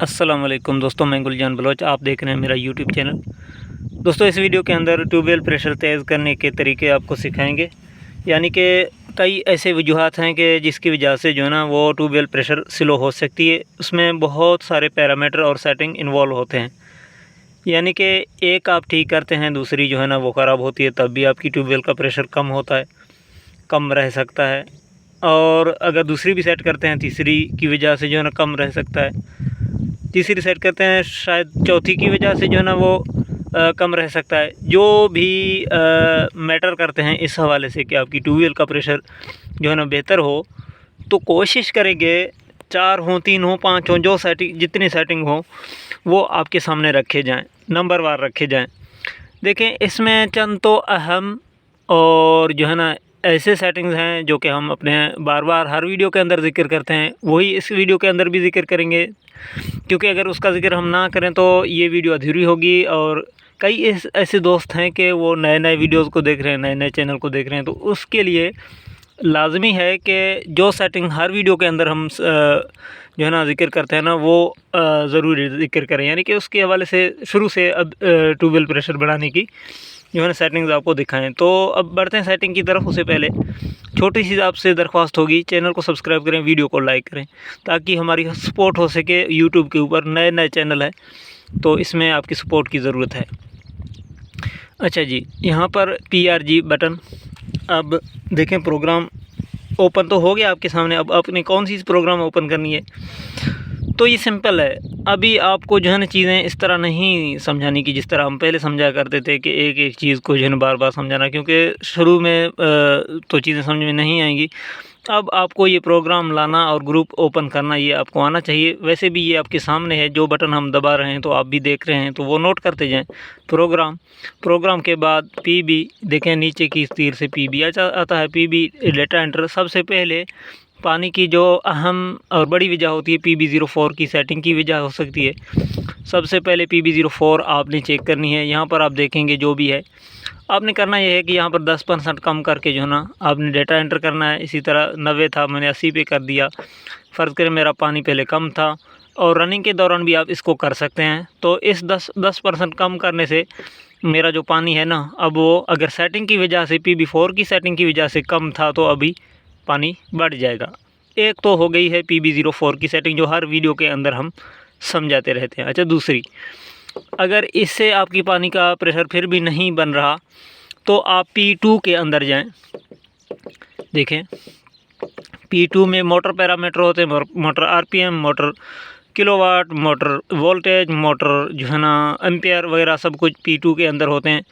अस्सलाम वालेकुम दोस्तों, मैं गुलजान बलोच। आप देख रहे हैं मेरा यूट्यूब चैनल। दोस्तों, इस वीडियो के अंदर ट्यूबवेल प्रेशर तेज़ करने के तरीके आपको सिखाएंगे। यानी कि कई ऐसे वजूहात हैं कि जिसकी वजह से जो है ना वो ट्यूबवेल प्रेशर स्लो हो सकती है। उसमें बहुत सारे पैरामीटर और सेटिंग इन्वॉल्व होते हैं। यानी कि एक आप ठीक करते हैं, दूसरी जो है ना वो ख़राब होती है, तब भी आपकी ट्यूबवेल का प्रेशर कम होता है, कम रह सकता है। और अगर दूसरी भी सेट करते हैं, तीसरी की वजह से जो है ना कम रह सकता है। तीसरी सेट करते हैं, शायद चौथी की वजह से जो है ना वो कम रह सकता है। जो भी मैटर करते हैं इस हवाले से कि आपकी ट्यूबवेल का प्रेशर जो है ना बेहतर हो, तो कोशिश करेंगे 4 हों, 3 हों, 5 हों, जो सेटिंग जितनी सेटिंग हो वो आपके सामने रखे जाएं, नंबरवार रखे जाएं। देखें, इसमें चंद तो अहम और जो है ना ऐसे सेटिंग्स हैं जो कि हम अपने बार बार हर वीडियो के अंदर ज़िक्र करते हैं, वही इस वीडियो के अंदर भी ज़िक्र करेंगे। क्योंकि अगर उसका ज़िक्र हम ना करें तो ये वीडियो अधूरी होगी। और कई ऐसे दोस्त हैं कि वो नए नए वीडियोज़ को देख रहे हैं, नए नए चैनल को देख रहे हैं, तो उसके लिए लाजमी है कि जो सेटिंग हर वीडियो के अंदर हम जो है ना ज़िक्र करते हैं ना वो ज़रूरी ज़िक्र करें। यानी कि उसके हवाले से शुरू से अब ट्यूबवेल प्रेशर बढ़ाने की जो है ना सेटिंग्स आपको दिखाएं। तो अब बढ़ते हैं सेटिंग की तरफ। उससे पहले छोटी सी आपसे दरख्वास्त होगी, चैनल को सब्सक्राइब करें, वीडियो को लाइक करें, ताकि हमारी सपोर्ट हो सके। यूट्यूब के ऊपर नए नए चैनल है तो इसमें आपकी सपोर्ट की ज़रूरत है। अच्छा जी, यहाँ पर PRG बटन। अब देखें, प्रोग्राम ओपन तो हो गया आपके सामने। अब आपने कौन सी प्रोग्राम ओपन करनी है, तो ये सिंपल है। अभी आपको जो है ना चीज़ें इस तरह नहीं समझानी कि जिस तरह हम पहले समझा करते थे कि एक एक चीज़ को जो है ना बार बार समझाना, क्योंकि शुरू में तो चीज़ें समझ में नहीं आएंगी। अब आपको ये प्रोग्राम लाना और ग्रुप ओपन करना ये आपको आना चाहिए। वैसे भी ये आपके सामने है, जो बटन हम दबा रहे हैं तो आप भी देख रहे हैं, तो वो नोट करते जाएं। प्रोग्राम के बाद PB, देखें नीचे की तीर से PB आता है। PB data enter. सबसे पहले पानी की जो अहम और बड़ी वजह होती है PB04 की सेटिंग की वजह हो सकती है। सबसे पहले PB04 आपने चेक करनी है। यहाँ पर आप देखेंगे जो भी है, आपने करना यह है कि यहाँ पर 10% कम करके जो है ना आपने डेटा एंटर करना है। इसी तरह 90 था, मैंने 80 पे कर दिया। फ़र्ज़ करें मेरा पानी पहले कम था, और रनिंग के दौरान भी आप इसको कर सकते हैं। तो इस 10% कम करने से मेरा जो पानी है ना, अब वो अगर सेटिंग की वजह से PB4 की सेटिंग की वजह से कम था तो अभी पानी बढ़ जाएगा। एक तो हो गई है PB04 की सेटिंग, जो हर वीडियो के अंदर हम समझाते रहते हैं। अच्छा, दूसरी, अगर इससे आपकी पानी का प्रेशर फिर भी नहीं बन रहा तो आप P2 के अंदर जाएं। देखें, P2 में मोटर पैरामीटर होते हैं, motor RPM, motor kilowatt, motor voltage, motor जो है ना एम्पियर वगैरह, सब कुछ P2 के अंदर होते हैं।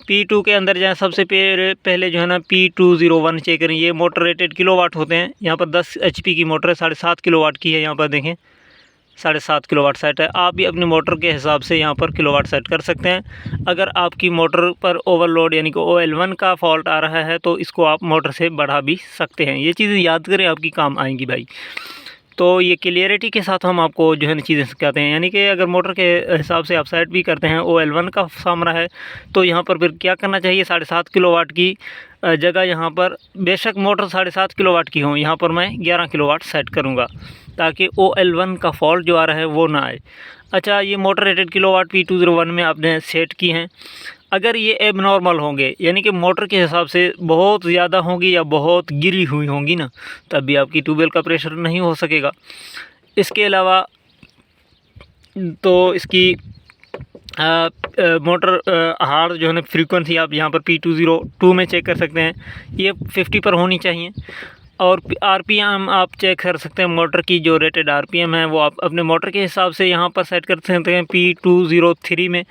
P2 के अंदर जाएं। सबसे पहले जो है ना P201 चेक करें। ये मोटर रेटेड किलोवाट होते हैं। यहाँ पर 10 HP की मोटर है, 7.5 किलोवाट की है। यहाँ पर देखें 7.5 किलोवाट सेट है। आप भी अपनी मोटर के हिसाब से यहाँ पर किलोवाट सेट कर सकते हैं। अगर आपकी मोटर पर ओवरलोड यानी कि OL1 का फॉल्ट आ रहा है तो इसको आप मोटर से बढ़ा भी सकते हैं। ये चीज़ें याद करें, आपकी काम आएंगी भाई। तो ये क्लियरिटी के साथ हम आपको जो है ना चीज़ें सिखाते हैं। यानी कि अगर मोटर के हिसाब से आप सेट भी करते हैं, OL1 का सामना है, तो यहाँ पर फिर क्या करना चाहिए, 7.5 किलोवाट की जगह यहाँ पर बेशक मोटर 7.5 किलोवाट की हो, यहाँ पर मैं 11 किलोवाट सेट करूँगा, ताकि OL1 का फॉल्ट जो आ रहा है वो ना आए। अच्छा, ये मोटर रेटेड किलोवाट P201 में आपने सेट की हैं। अगर ये एबनॉर्मल होंगे, यानी कि मोटर के हिसाब से बहुत ज़्यादा होंगी या बहुत गिरी हुई होंगी ना, तब भी आपकी ट्यूबवेल का प्रेशर नहीं हो सकेगा। इसके अलावा तो इसकी मोटर हार्ड जो है ना फ्रीक्वेंसी आप यहाँ पर P202 में चेक कर सकते हैं। ये 50 पर होनी चाहिए। और RPM आप चेक कर सकते हैं। मोटर की जो रेटेड RPM है वो आप अपने मोटर के हिसाब से यहाँ पर सेट कर सकते हैं। P203 में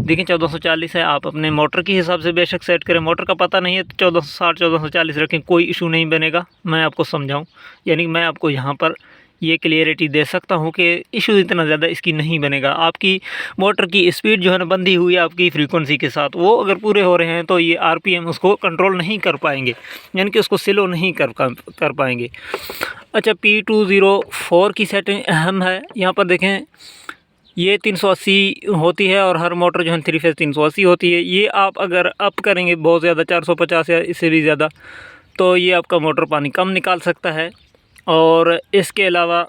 देखें 1440 है। आप अपने मोटर के हिसाब से बेशक सेट करें। मोटर का पता नहीं है तो 1460 1440 रखें, कोई इशू नहीं बनेगा। मैं आपको समझाऊं, यानी मैं आपको यहाँ पर ये क्लियरिटी दे सकता हूँ कि इशू इतना ज़्यादा इसकी नहीं बनेगा। आपकी मोटर की स्पीड जो है ना बंधी हुई है आपकी फ्रीक्वेंसी के साथ, वो अगर पूरे हो रहे हैं तो ये RPM उसको कंट्रोल नहीं कर पाएंगे, यानी कि उसको स्लो नहीं कर पाएंगे। अच्छा, P204 की सेटिंग अहम है। यहाँ पर देखें, ये 380 होती है और हर मोटर जो है 3 फेज़ 380 होती है। ये आप अगर अप करेंगे बहुत ज़्यादा 450 या इससे भी ज़्यादा, तो ये आपका मोटर पानी कम निकाल सकता है। और इसके अलावा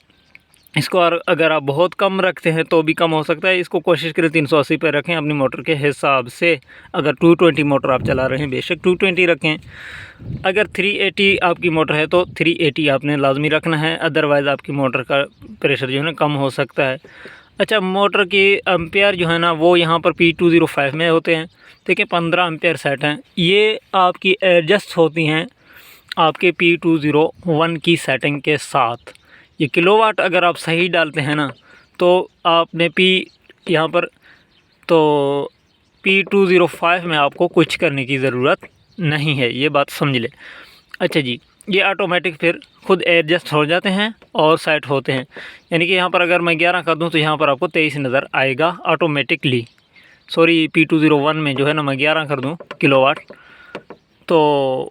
इसको अगर आप बहुत कम रखते हैं तो भी कम हो सकता है। इसको कोशिश करें 380 पे रखें अपनी मोटर के हिसाब से। अगर 220 मोटर आप चला रहे हैं बेशक 220 रखें। अगर 380 आपकी मोटर है तो 380 आपने लाजमी रखना है, अदरवाइज़ आपकी मोटर का प्रेशर जो है ना कम हो सकता है। अच्छा, मोटर की एम्पेयर जो है ना वो यहाँ पर P205 में होते हैं। देखिए 15 एम्पेयर सेट हैं, ये आपकी एडजस्ट होती हैं आपके P201 की सेटिंग के साथ। ये किलोवाट अगर आप सही डालते हैं ना तो आपने यहाँ पर तो P205 में आपको कुछ करने की ज़रूरत नहीं है, ये बात समझ लें। अच्छा जी, ये ऑटोमेटिक फिर खुद एडजस्ट हो जाते हैं और सेट होते हैं। यानी कि यहाँ पर अगर मैं 11 कर दूँ तो यहाँ पर आपको 23 नज़र आएगा ऑटोमेटिकली। सॉरी, P201 में जो है ना मैं 11 कर दूँ किलोवाट तो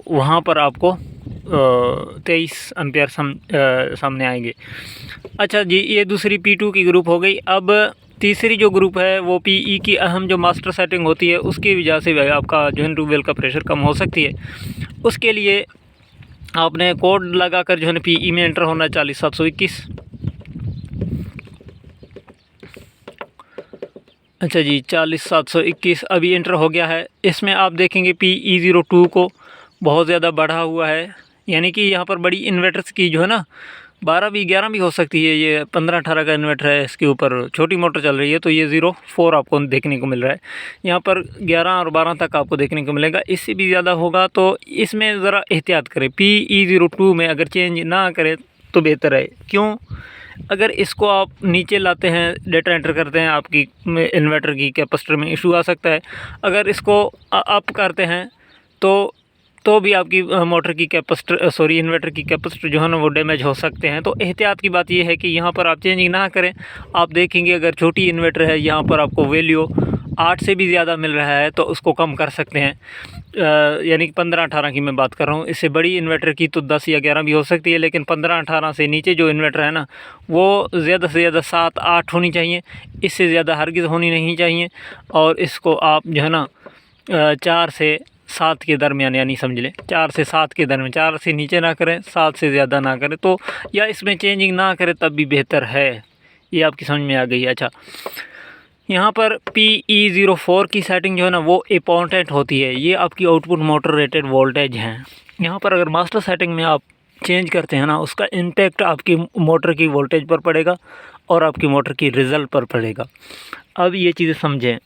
वहाँ पर आपको 23 एम्पेयर सामने आएंगे। अच्छा जी, ये दूसरी P2 की ग्रुप हो गई। अब तीसरी जो ग्रुप है वो PE की अहम जो मास्टर सेटिंग होती है उसकी वजह से आपका जो है ट्यूबवेल का प्रेशर कम हो सकती है। उसके लिए आपने कोड लगाकर जो है ना PE में एंटर होना है 40721। अच्छा जी, 40721 अभी एंटर हो गया है। इसमें आप देखेंगे PE02 को बहुत ज़्यादा बढ़ा हुआ है, यानी कि यहाँ पर बड़ी इन्वर्टर्स की जो है ना 12 भी 11 भी हो सकती है। ये 15-18 का इन्वर्टर है, इसके ऊपर छोटी मोटर चल रही है तो ये 04 आपको देखने को मिल रहा है। यहाँ पर 11 और 12 तक आपको देखने को मिलेगा। इससे भी ज़्यादा होगा तो इसमें ज़रा एहतियात करें। PE02 में अगर चेंज ना करें तो बेहतर है। क्यों? अगर इसको आप नीचे लाते हैं, डेटा एंटर करते हैं, आपकी इन्वर्टर की कैपेसिटर में इशू आ सकता है। अगर इसको अप करते हैं तो भी आपकी मोटर की कैपेसिटर इन्वर्टर की कैपेसिटर जो है ना वो डैमेज हो सकते हैं। तो एहतियात की बात ये है कि यहाँ पर आप चेंजिंग ना करें। आप देखेंगे अगर छोटी इन्वर्टर है यहाँ पर आपको वैल्यू 8 से भी ज़्यादा मिल रहा है तो उसको कम कर सकते हैं। यानी कि 15-18 की मैं बात कर रहा हूँ। इससे बड़ी इन्वर्टर की तो 10 या 11 भी हो सकती है, लेकिन 15-18 से नीचे जो इन्वर्टर है ना वो ज़्यादा से ज़्यादा 7-8 होनी चाहिए, इससे ज़्यादा हरगिज़ होनी नहीं चाहिए। और इसको आप जो है ना 4 से 7 के दरमियान, यानी समझ लें 4 से 7 के दरमियान, 4 से नीचे ना करें, 7 से ज़्यादा ना करें तो, या इसमें चेंजिंग ना करें तब भी बेहतर है। ये आपकी समझ में आ गई। अच्छा, यहाँ पर PE04 की सेटिंग जो है ना वो इम्पॉर्टेंट होती है। ये आपकी आउटपुट मोटर रेटेड वोल्टेज हैं। यहाँ पर अगर मास्टर सेटिंग में आप चेंज करते हैं ना उसका इम्पैक्ट आपकी मोटर की वोल्टेज पर पड़ेगा और आपकी मोटर की रिज़ल्ट पर पड़ेगा। अब ये चीज़ें समझें।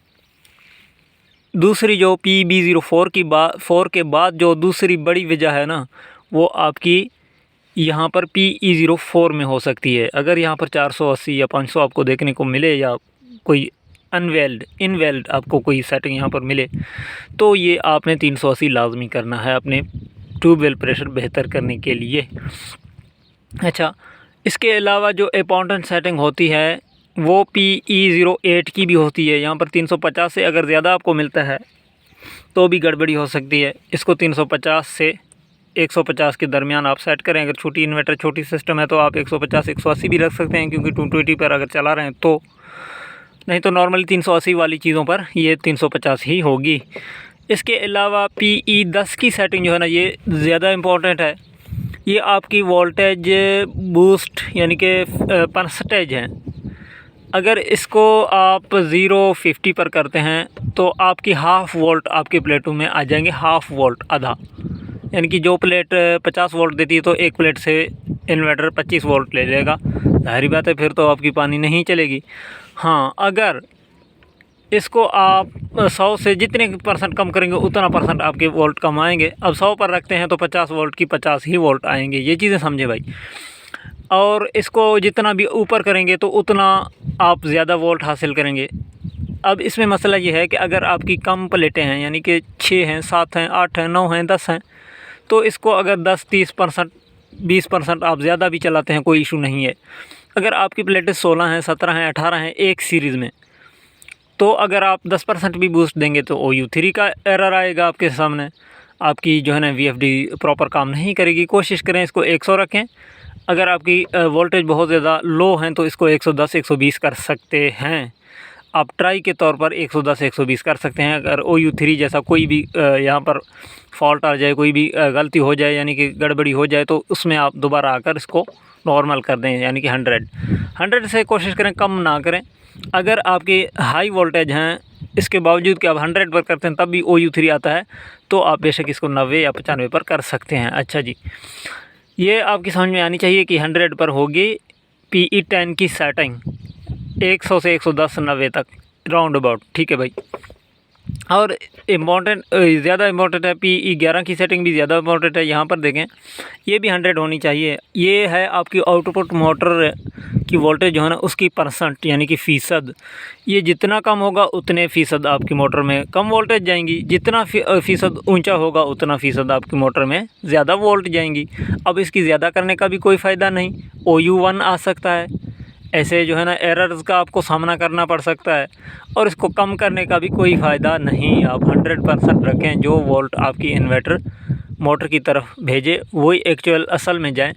दूसरी जो PB04 की 4 के बाद जो दूसरी बड़ी वजह है ना वो आपकी यहाँ पर PE04 में हो सकती है। अगर यहाँ पर 480 या 500 आपको देखने को मिले या कोई इनवैलिड आपको कोई सेटिंग यहाँ पर मिले तो ये आपने 380 लाजमी करना है अपने ट्यूबवेल प्रेशर बेहतर करने के लिए। अच्छा, इसके अलावा जो इम्पॉर्टेंट सेटिंग होती है वो PE08 की भी होती है। यहाँ पर 350 से अगर ज़्यादा आपको मिलता है तो भी गड़बड़ी हो सकती है। इसको 350 से 150 के दरमियान आप सेट करें। अगर छोटी इन्वर्टर छोटी सिस्टम है तो आप 150-180 भी रख सकते हैं, क्योंकि 220 पर अगर चला रहे हैं तो, नहीं तो नॉर्मली 380 वाली चीज़ों पर ये 350 ही होगी। इसके अलावा PE10 की सेटिंग जो है ना ये ज़्यादा इम्पोर्टेंट है। ये आपकी वोल्टेज बूस्ट यानी कि परसेंटेज है। अगर इसको आप 050 पर करते हैं तो आपकी हाफ़ वोल्ट आपके प्लेटों में आ जाएंगे, हाफ़ वोल्ट आधा, यानी कि जो प्लेट 50 वोल्ट देती है तो एक प्लेट से इन्वर्टर 25 वोल्ट ले लेगा। जाहिर बात है फिर तो आपकी पानी नहीं चलेगी। हाँ, अगर इसको आप 100 से जितने % कम करेंगे उतना % आपके वोल्ट कम आएंगे। अब 100 पर रखते हैं तो 50 वोल्ट की 50 ही वोल्ट आएंगे। ये चीज़ें समझे भाई। और इसको जितना भी ऊपर करेंगे तो उतना आप ज़्यादा वोल्ट हासिल करेंगे। अब इसमें मसला ये है कि अगर आपकी कम प्लेटें हैं, यानी कि 6 हैं, 7 हैं, 8 हैं, 9 हैं, 10 हैं, तो इसको अगर 10-30% 20% आप ज़्यादा भी चलाते हैं कोई इशू नहीं है। अगर आपकी प्लेटें 16 हैं, 17 हैं, 18 हैं एक सीरीज़ में, तो अगर आप 10% भी बूस्ट देंगे तो OU3 का एरर आएगा आपके सामने। आपकी जो है ना VFD प्रॉपर काम नहीं करेगी। कोशिश करें इसको 100 रखें। अगर आपकी वोल्टेज बहुत ज़्यादा लो हैं तो इसको 110-120 कर सकते हैं। आप ट्राई के तौर पर 110-120 कर सकते हैं। अगर OU3 जैसा कोई भी यहाँ पर फॉल्ट आ जाए, कोई भी गलती हो जाए, यानी कि गड़बड़ी हो जाए, तो उसमें आप दोबारा आकर इसको नॉर्मल कर दें, यानी कि 100 से कोशिश करें कम ना करें। अगर आपकी हाई वोल्टेज हैं इसके बावजूद कि आप 100 पर करते हैं तब भी OU3 आता है, तो आप बेशक इसको 90 या 95 पर कर सकते हैं। अच्छा जी, ये आपकी समझ में आनी चाहिए कि 100 पर होगी PE10 की सेटिंग 100 से 110 90 तक राउंड अबाउट, ठीक है भाई। और इम्पॉर्टेंट ज़्यादा इम्पॉर्टेंट है PE11 की सेटिंग भी ज़्यादा इम्पॉर्टेंट है। यहाँ पर देखें ये भी 100 होनी चाहिए। ये है आपकी आउटपुट मोटर की वोल्टेज जो है ना उसकी परसेंट, यानी कि फ़ीसद। ये जितना कम होगा उतने फ़ीसद आपकी मोटर में कम वोल्टेज जाएंगी, जितना फ़ीसद ऊंचा होगा उतना फ़ीसद आपकी मोटर में ज़्यादा वोल्ट जाएंगी। अब इसकी ज़्यादा करने का भी कोई फ़ायदा नहीं, OU1 आ सकता है, ऐसे जो है ना एरर्स का आपको सामना करना पड़ सकता है। और इसको कम करने का भी कोई फ़ायदा नहीं। आप 100% रखें, जो वोल्ट आपकी इन्वर्टर मोटर की तरफ भेजे वही एक्चुअल असल में जाए,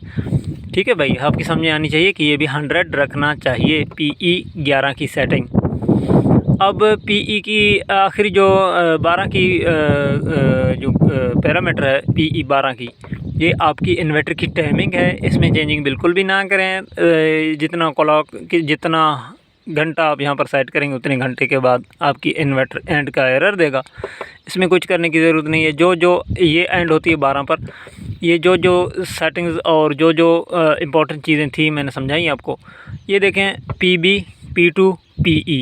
ठीक है भाई। आपकी समझ में आनी चाहिए कि ये भी 100 रखना चाहिए PE11 की सेटिंग। अब PE की आखिरी जो 12 की जो पैरामीटर है PE12 की, ये आपकी इन्वर्टर की टाइमिंग है। इसमें चेंजिंग बिल्कुल भी ना करें। जितना क्लॉक की जितना घंटा आप यहाँ पर सेट करेंगे उतने घंटे के बाद आपकी इन्वर्टर एंड का एरर देगा। इसमें कुछ करने की ज़रूरत नहीं है। जो ये एंड होती है 12 पर, ये जो सेटिंग्स और जो इम्पोर्टेंट चीज़ें थी मैंने समझाई आपको। ये देखें PB, P2, PE,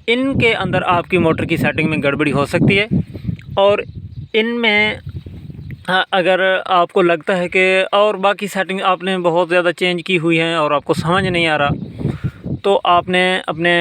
इनके अंदर आपकी मोटर की सेटिंग में गड़बड़ी हो सकती है। और इनमें अगर आपको लगता है कि और बाकी सेटिंग आपने बहुत ज़्यादा चेंज की हुई हैं और आपको समझ नहीं आ रहा, तो आपने अपने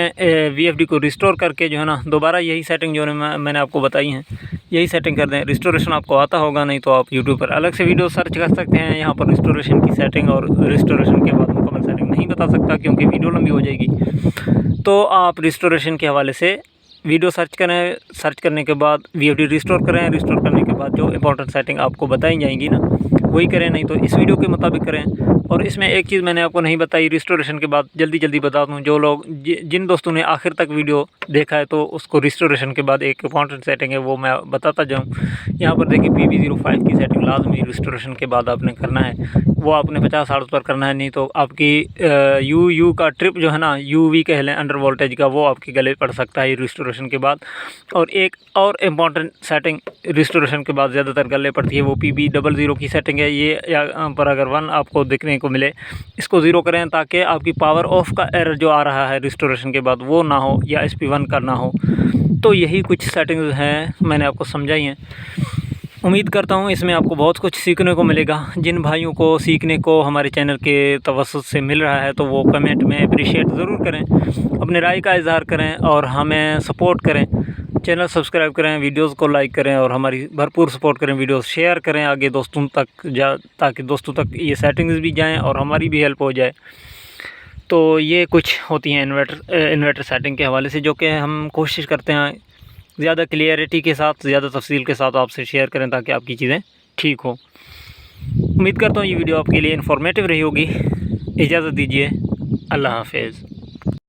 VFD को रिस्टोर करके जो है ना दोबारा यही सेटिंग जो है मैंने आपको बताई हैं यही सेटिंग कर दें। रिस्टोरेशन आपको आता होगा, नहीं तो आप YouTube पर अलग से वीडियो सर्च कर सकते हैं। यहाँ पर रिस्टोरेशन की सेटिंग और रिस्टोरेशन के बाद मुकम्मल सेटिंग नहीं बता सकता क्योंकि वीडियो लंबी हो जाएगी। तो आप रिस्टोरेशन के हवाले से वीडियो सर्च करें, सर्च करने के बाद VFD रिस्टोर करें, रिस्टोर करने के बाद जो इंपॉर्टेंट सेटिंग आपको बताई जाएंगी ना वही करें, नहीं तो इस वीडियो के मुताबिक करें। और इसमें एक चीज़ मैंने आपको नहीं बताई रिस्टोरेशन के बाद, जल्दी बता दूं, जो लोग जिन दोस्तों ने आखिर तक वीडियो देखा है तो उसको रिस्टोरेशन के बाद एक इंपॉर्टेंट सेटिंग है वो मैं बताता जाऊं। यहाँ पर देखिए PB05 की सेटिंग लाजमी रिस्टोरेशन के बाद आपने करना है। वो आपने 50 हर्ट्ज़ पर करना है, नहीं तो आपकी यू का ट्रिप जो है ना UV कह लें अंडर वोल्टेज का, वो आपके गले पड़ सकता है रिस्टोरेशन के बाद। और एक और इम्पॉर्टेंट सेटिंग रिस्टोरेशन के बाद ज़्यादातर गले पड़ती है, वो PB00 की सेटिंग है। ये यहाँ पर अगर 1 आपको देखने को मिले इसको 0 करें ताकि आपकी पावर ऑफ का एरर जो आ रहा है रिस्टोरेशन के बाद वो ना हो, या SP1 का ना हो। तो यही कुछ सेटिंग्स हैं मैंने आपको समझाई हैं। उम्मीद करता हूँ इसमें आपको बहुत कुछ सीखने को मिलेगा। जिन भाइयों को सीखने को हमारे चैनल के तवस्सुत से मिल रहा है तो वो कमेंट में अप्रिशिएट ज़रूर करें, अपने राय का इज़हार करें और हमें सपोर्ट करें। चैनल सब्सक्राइब करें, वीडियोस को लाइक करें और हमारी भरपूर सपोर्ट करें। वीडियोस शेयर करें आगे दोस्तों तक ताकि दोस्तों तक ये सेटिंग्स भी जाएँ और हमारी भी हेल्प हो जाए। तो ये कुछ होती हैं इन्वर्टर सेटिंग के हवाले से, जो कि हम कोशिश करते हैं ज़्यादा क्लियरिटी के साथ, ज़्यादा तफसील के साथ आपसे शेयर करें ताकि आपकी चीज़ें ठीक हो। उम्मीद करता हूँ ये वीडियो आपके लिए इन्फॉर्मेटिव रही होगी। इजाज़त दीजिए, अल्लाह हाफ़िज़।